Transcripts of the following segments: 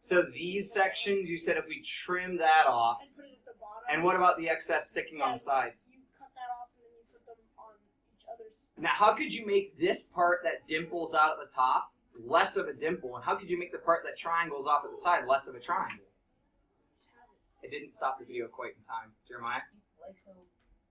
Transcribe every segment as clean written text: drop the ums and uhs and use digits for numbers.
So these sections, you said if we trim that off, And put it at the bottom. and what about the excess sticking on the sides? You cut that off and then you put them on each other's. Now, how could you make this part that dimples out at the top less of a dimple, and how could you make the part that triangles off at the side less of a triangle? It didn't stop the video quite in time. Jeremiah? Like, so,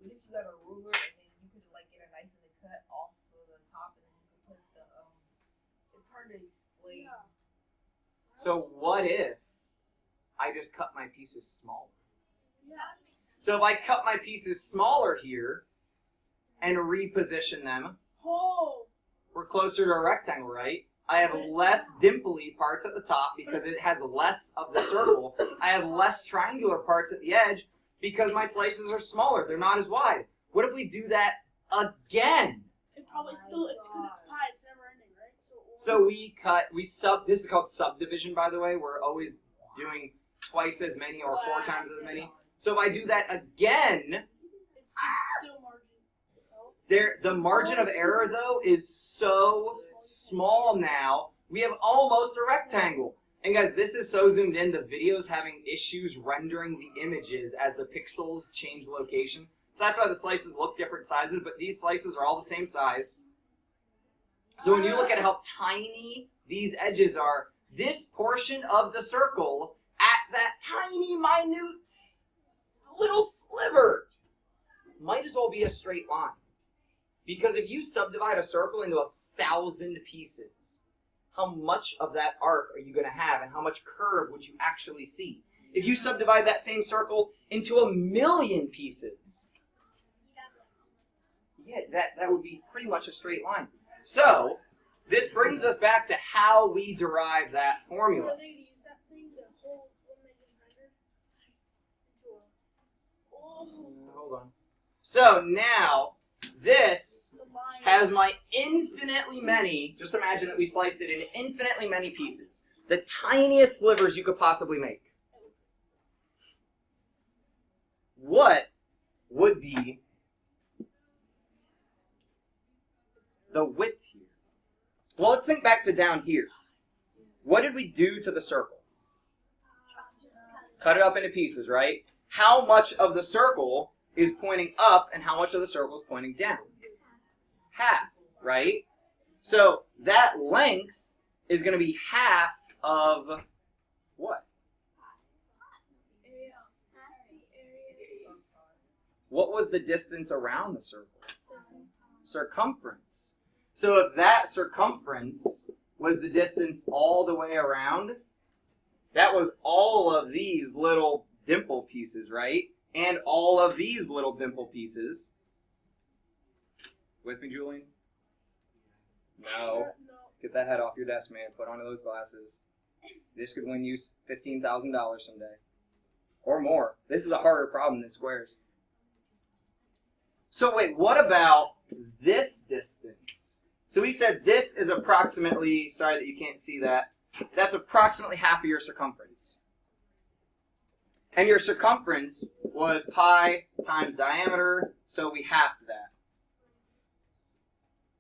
what if you got a ruler and then you could, like, get a knife and then cut off of the top and then you could put the, it's hard to explain. Yeah. So what if I just cut my pieces smaller? Yeah. So if I cut my pieces smaller here and reposition them, Oh. we're closer to a rectangle, right? I have less dimply parts at the top because it has less of the circle. I have less triangular parts at the edge because my slices are smaller. They're not as wide. What if we do that again? It probably still, it's because it's pie, it's never ending, right? So this is called subdivision, by the way. We're always doing twice as many or 4 times as many. So if I do that again, it's still margin. the margin of error, though, is so small now, we have almost a rectangle. And guys, this is so zoomed in, the video's having issues rendering the images as the pixels change location. So that's why the slices look different sizes, but these slices are all the same size. So when you look at how tiny these edges are, this portion of the circle at that tiny, minute, little sliver might as well be a straight line. Because if you subdivide a circle into 1,000 pieces, how much of that arc are you going to have, and how much curve would you actually see? If you subdivide that same circle into 1,000,000 pieces, yeah, that would be pretty much a straight line. So, this brings us back to how we derive that formula. Are they going to use that thing to hold when they get rendered? Hold on. So now, this The line. has my infinitely many, just imagine that we sliced it into infinitely many pieces. The tiniest slivers you could possibly make. What would be the width here? Well, let's think back to down here. What did we do to the circle? Cut it up into pieces, right? How much of the circle is pointing up and how much of the circle is pointing down? Half, right? So that length is going to be half of what? What was the distance around the circle? Circumference. So if that circumference was the distance all the way around, that was all of these little dimple pieces, right? And all of these little dimple pieces. With me, Julian? No. Get that head off your desk, man. Put on those glasses. This could win you $15,000 someday. Or more. This is a harder problem than squares. So wait, what about this distance? So we said this is approximately, sorry that you can't see that, that's approximately half of your circumference. And your circumference was pi times diameter, so we halved that.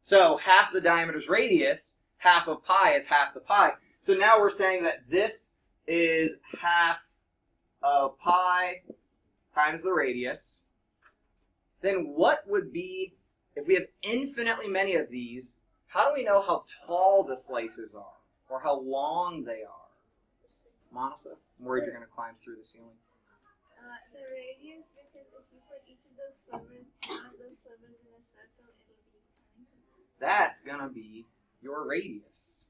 So half the diameter's radius, half of pi is half the pi. So now we're saying that this is half of pi times the radius. Then what would be, if we have infinitely many of these, how do we know how tall the slices are? Or how long they are? Monica, I'm worried you're going to climb through the ceiling. The radius, because if you put each of those slivers, one of those slivers in a circle, it'll be fine. That's going to be your radius.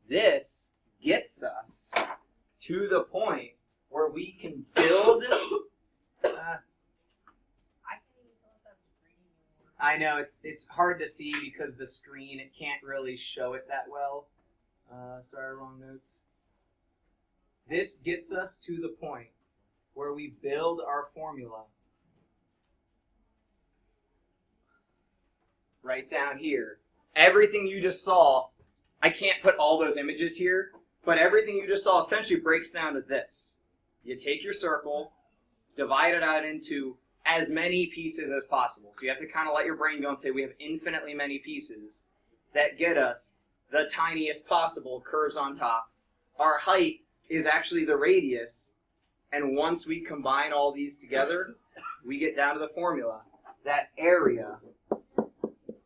This gets us to the point where we can build. I know it's hard to see because the screen, it can't really show it that well. Sorry, wrong notes. This gets us to the point where we build our formula right down here. Everything you just saw, I can't put all those images here, but everything you just saw essentially breaks down to this. You take your circle, divide it out into as many pieces as possible. So you have to kind of let your brain go and say we have infinitely many pieces that get us the tiniest possible curves on top. Our height is actually the radius, and once we combine all these together, we get down to the formula. That area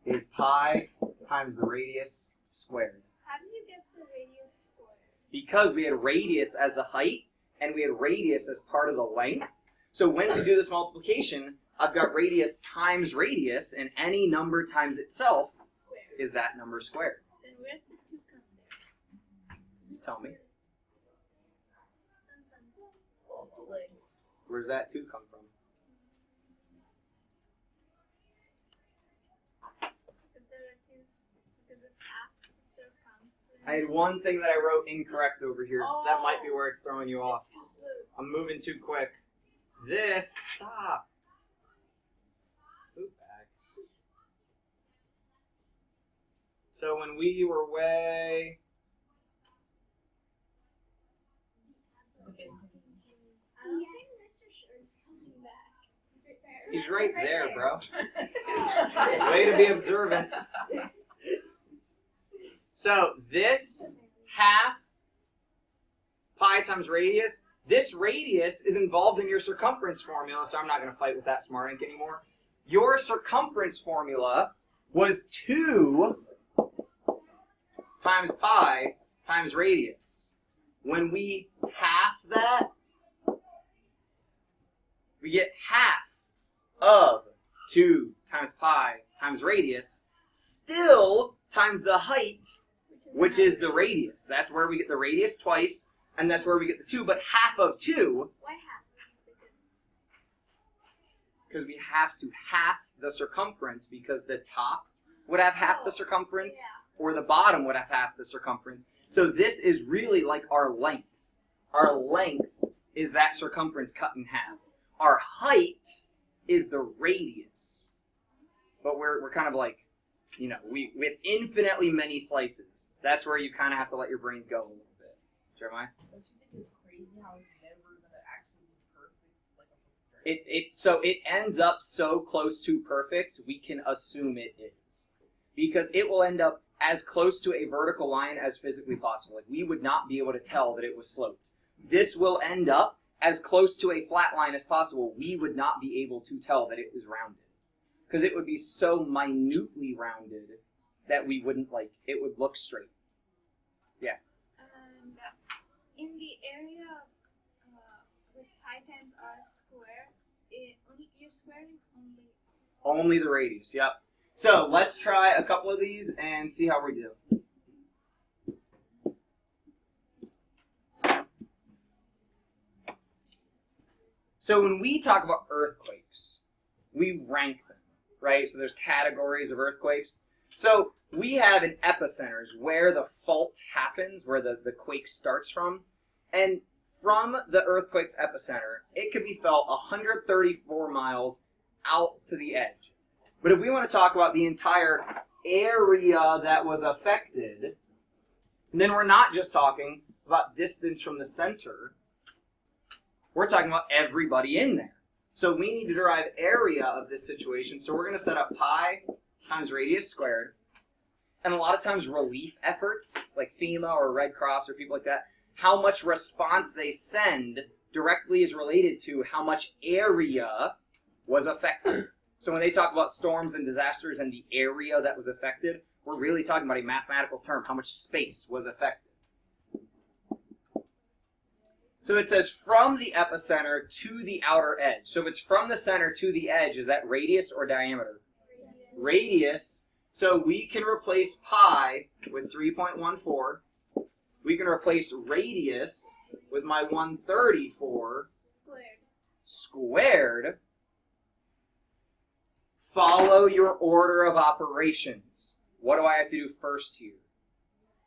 is pi times the radius squared. How do you get the radius squared? Because we had radius as the height, and we had radius as part of the length. So when we do this multiplication, I've got radius times radius, and any number times itself Squared. is that number squared. Then where's the 2 come there? You tell me. All the legs. Where's that 2 come from? Because of half the circumference. I had one thing that I wrote incorrect over here. That might be where it's throwing you off. It's too slow. I'm moving too quick. This, stop. Move back. So when we were way, The bins. I don't think Mr. Shirt's coming back. he's right there, bro. Way to be observant. So this half pi times radius, this radius is involved in your circumference formula, so I'm not going to fight with that smart ink anymore. Your circumference formula was 2 times pi times radius. When we half that, we get half of 2 times pi times radius, still times the height, which is the radius. That's where we get the radius twice, and that's where we get the 2, but half of 2, Why half? because we have to half the circumference, because the top would have half the circumference, or the bottom would have half the circumference. So this is really like our length. Our length is that circumference cut in half. Our height is the radius. But we're kind of like, you know, we have infinitely many slices. That's where you kind of have to let your brain go a little bit. Jeremiah? Don't you think it's crazy how it's never gonna actually be perfect, like a perfect triangle? So it ends up so close to perfect, we can assume it is. Because it will end up as close to a vertical line as physically possible. Like, we would not be able to tell that it was sloped. This will end up as close to a flat line as possible. We would not be able to tell that it was rounded. Because it would be so minutely rounded that we wouldn't, like, it would look straight. Yeah. And in the area with pi times r square, you're squaring only. Only the radius, yep. So let's try a couple of these and see how we do. So when we talk about earthquakes, we rank them, right? So there's categories of earthquakes. So we have an epicenter, is where the fault happens, where the quake starts from. And from the earthquake's epicenter, it could be felt 134 miles out to the edge. But if we want to talk about the entire area that was affected, then we're not just talking about distance from the center. We're talking about everybody in there. So we need to derive area of this situation. So we're going to set up pi times radius squared. And a lot of times relief efforts, like FEMA or Red Cross or people like that, how much response they send directly is related to how much area was affected. So when they talk about storms and disasters and the area that was affected, we're really talking about a mathematical term, how much space was affected. So it says from the epicenter to the outer edge. So if it's from the center to the edge, is that radius or diameter? Radius. So we can replace pi with 3.14. We can replace radius with my 134 squared. Follow your order of operations. What do I have to do first here?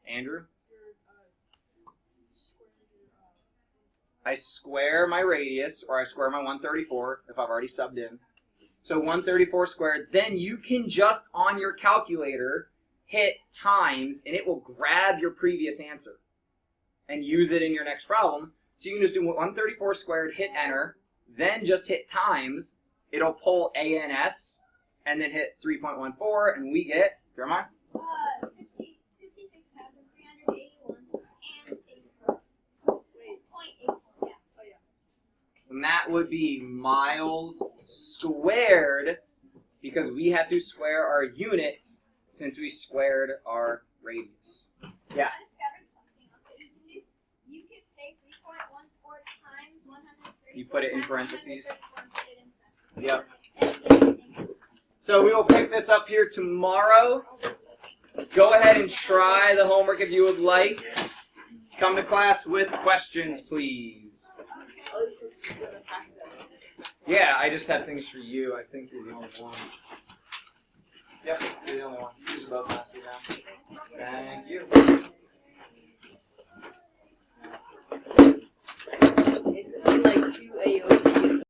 Andrew? I square my radius, or I square my 134, if I've already subbed in. So 134 squared. Then you can just, on your calculator, hit times, and it will grab your previous answer and use it in your next problem. So you can just do 134 squared, hit enter, then just hit times. It'll pull ANS, and then hit 3.14, and we get, Jeremiah? 56 that would be miles squared, because we have to square our units since we squared our radius. Yeah. I discovered something else that you can do. You could say 3.14 times 134 You put it in times parentheses. 134 and put it in parentheses. Yep. And you get the same answer. So we will pick this up here tomorrow. Go ahead and try the homework if you would like. Come to class with questions, please. Oh, this is gonna pass that. Yeah, I just had things for you. I think you're the only one. Yep, you're the only one. Just about pass me down. Thank you. It's like 2 AOC.